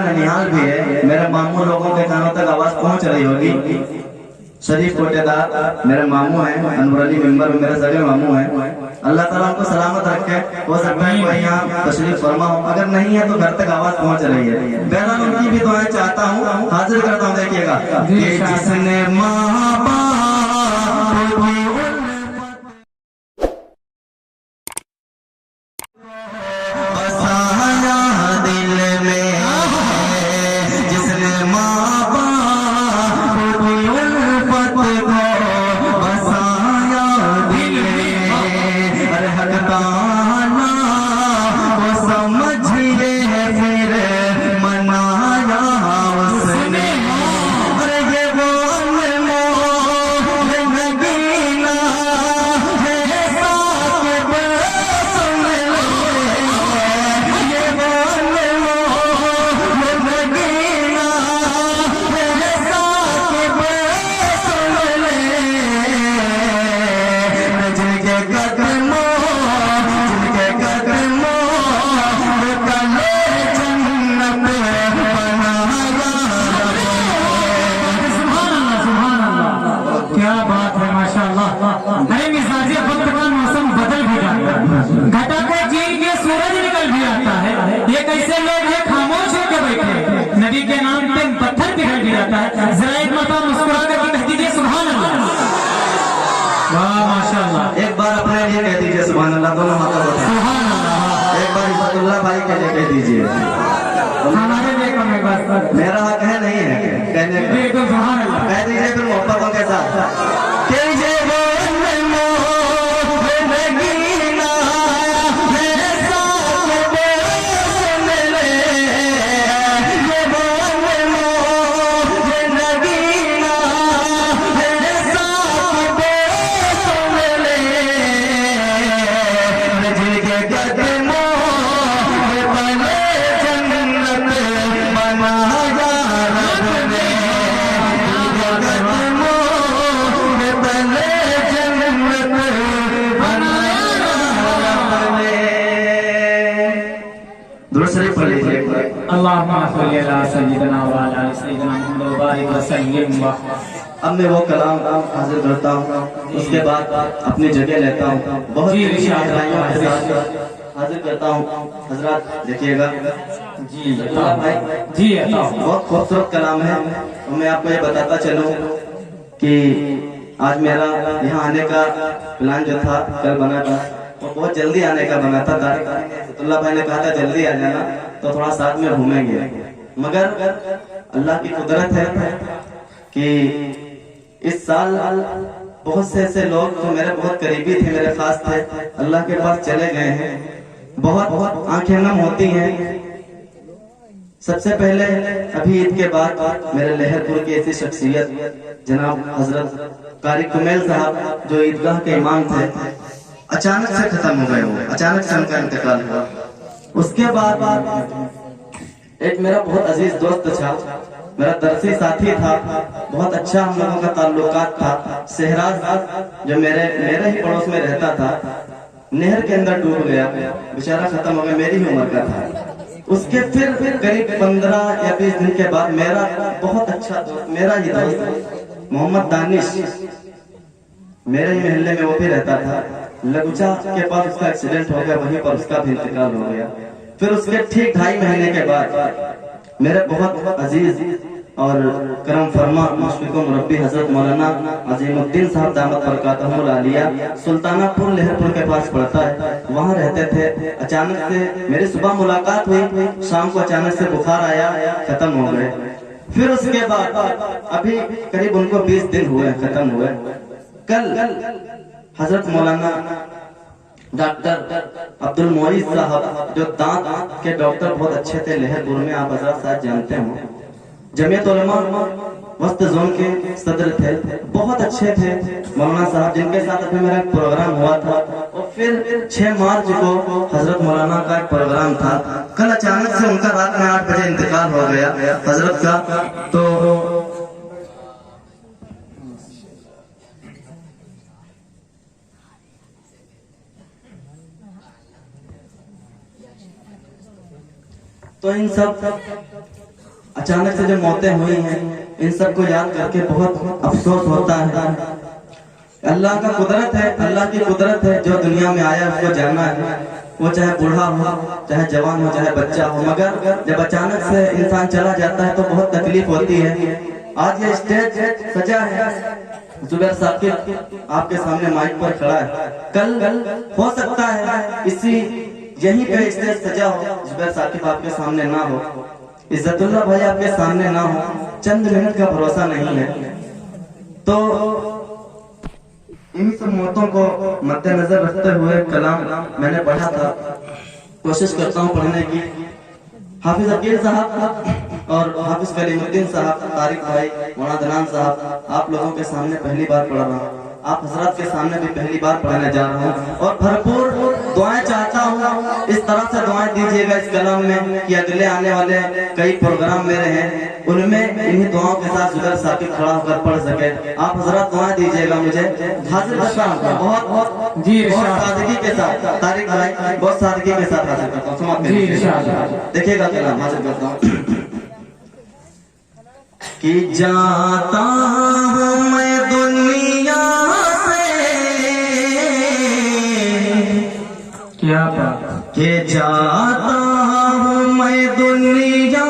ननिहाल भी है। मेरे मामू लोगों के कानों तक आवाज पहुंच रही होगी। शरीफ कोटेदार मेरे मामू हैं, अनवर अली मेंबर मेरे सगे मामू हैं। अल्लाह ताला उनको सलामत रखे। हो सकता है कोई यहाँ तशरीफ फरमा हो, अगर नहीं है तो घर तक आवाज पहुंच रही है। बहरहाल उनकी भी दुआएं चाहता हूँ, हाजिर करता हूँ। देखिएगा कि जिसने माँ बाप बसाया दिल में, जिसने माँ बाप की उल्फत को बसाया दिल में, अरे हक ताला वो समझिए फिर मनाया उसने। अरे ये वो अनमोल नगीना है साकिब सुन ले, ये वो अनमोल नगीना है साकिब सुन ले। जिनके कदमों जिनके कदमों में तले जन्नत बनाया। सुभान अल्लाह, क्या बात है, माशाअल्लाह। अरे मिजाज वक्त का मौसम बदल भी जाता है, घटा को चीर के सूरज निकल भी आता है। ये कैसे लोग हैं खामोश होकर बैठे, नबी के नाम पे पत्थर पिघल भी जाता है। जरा एक मरतबा मुस्कुरा करके कह दीजिए सुभान अल्लाह। वाह माशाअल्लाह, एक बार अपने लिए कह दीजिए सुभान अल्लाह, दोनों हाथों को उठाएं। सुभान अल्लाह। एक बार इफ़तुल्लाह भाई के लिए कह दीजिए। हमारे लिए कम है बस, मेरा हक है नहीं है कहने का। बिल्कुल सुभान अल्लाह। कह दीजिए फिर मोहब्बतों के साथ कि ये वो अनमोल नगीना है साकिब सुन ले, ये वो अनमोल नगीना है साकिब सुन ले। जिनके कदमों में तले जन्नत बनाया रब ने, जिनके कदमों में तले जन्नत बनाया रब ने। दुरूद शरीफ पढ़ लीजिए एक बार। अल्लाहुम्मा सल्ली अला सय्यिदिना व अला आलि सय्यिदिना मुहम्मद व बारिक व सल्लिम। अब मैं वो कलाम हाजिर करता हूँ, उसके बाद अपनी जगह लेता हूँ। बहुत जी, ही इरशाद गहराइयों के साथ हाजिर करता हूँ। हजरत देखिएगा जी भाई, जी अता। बहुत खूबसूरत कलाम है। और मैं आपको ये बताता चलूं कि आज मेरा यहाँ आने का प्लान जो था कल बना था, वो बहुत जल्दी आने का बना था। अब्दुल्ला भाई ने कहा था जल्दी आ जाना तो थोड़ा साथ में घूमेंगे, मगर अल्लाह की कुदरत है कि इस साल बहुत से ऐसे लोग जो मेरे बहुत करीबी थे, मेरे खास थे, अल्लाह के पास चले गए हैं। बहुत बहुत आंखें नम होती हैं। सबसे पहले अभी ईद के बाद मेरे लहरपुर की ऐसी शख्सियत जनाब हजरत कारी कुमैल साहब जो ईदगाह के इमाम थे, अचानक से खत्म हो गए। वो अचानक से उनका इंतकाल हुआ। उसके बाद एक मेरा बहुत अजीज दोस्त था, मेरा दरसी साथी था, बहुत अच्छा हम लोगों का ताल्लुकात था। सहराज जो मेरे ही पड़ोस में रहता था, नहर के अंदर डूब गया, बेचारा खत्म हो गया, मेरी ही उम्र का था। उसके फिर करीब 15 या 20 दिन के बाद मेरा बहुत अच्छा दोस्त, मेरा ही दोस्त मोहम्मद दानिश, मेरे ही मोहल्ले में वो भी रहता था, लगुचा के पास उसका एक्सीडेंट हो गया, वहीं पर उसका भी इंतकाल हो गया। फिर उसके ठीक 2.5 महीने के बाद मेरे बहुत अजीज और करम फरमा मुश्फिक मुरब्बी हजरत मौलाना अजीमुद्दीन साहब दामत बरकातहुल आलिया सुल्तानापुर लहरपुर के पास पड़ता है, वहाँ रहते थे। अचानक से मेरी सुबह मुलाकात हुई, शाम को अचानक से बुखार आया, खत्म हो गए। फिर उसके बाद अभी करीब उनको 20 दिन हुए खत्म हुए। कल हजरत मौलाना डॉक्टर अब्दुल मोइज साहब जो दांत के डॉक्टर बहुत अच्छे थे लहरपुर में, आप हजरत शायद जानते हो, जमीयत उलमा वस्त जोन के सदर थे, बहुत अच्छे थे मौलाना साहब, जिनके साथ अभी मेरा एक प्रोग्राम हुआ था। और फिर 6 मार्च को हजरत मौलाना का एक प्रोग्राम था। कल अचानक से उनका रात में 8 बजे इंतकाल हो गया हजरत का। तो इन सब अचानक से जो मौतें हुई हैं, इन सबको याद करके बहुत अफसोस होता है। अल्लाह का कुदरत है, अल्लाह की कुदरत है, जो दुनिया में आया उसको जाना है, वो चाहे बूढ़ा हो, चाहे जवान हो, चाहे बच्चा हो, मगर जब अचानक से इंसान चला जाता है तो बहुत तकलीफ होती है। आज ये स्टेज सजा है, जुबैर साकिब आपके सामने माइक पर खड़ा है, कल हो सकता है इसी यहीं पे स्टेज सजा हो, जुबैर साकिब आपके सामने ना हो, इज्जतुल्लाह भाई आपके सामने ना हो, चंद मिनट का भरोसा नहीं है। तो इन सब मौतों को मद्देनजर रखते हुए कलाम मैंने पढ़ा था, कोशिश करता हूँ पढ़ने की। हाफिज अकील साहब और हाफिज कलीमुद्दीन साहब, तारिक भाई, मौलाना दनान साहब, आप लोगों के सामने पहली बार पढ़ रहा हूँ, आप हजरत के सामने भी पहली बार पढ़ने जा रहा हूँ, और भरपूर दुआएं चाहता हूँ। इस तरह से दुआएं दीजिएगा इस कलाम में कि अगले आने वाले कई प्रोग्राम मेरे हैं, उनमें इन्हीं दुआओं के साथ जुबैर साकिब खड़ा होकर पढ़ सके। आप हजरत दुआएं दीजिएगा मुझे, हाजिर करता हूँ बहुत बहुत जी, बहुत सादगी के साथ, तारिक भाई बहुत सादगी के साथ हाजिर करता हूँ, समाप्त करिए। देखिएगा कलाम हाजिर करता हूँ कि जाता हूँ मैं दुनिया से, क्या बात, के जाता हूँ मैं दुनिया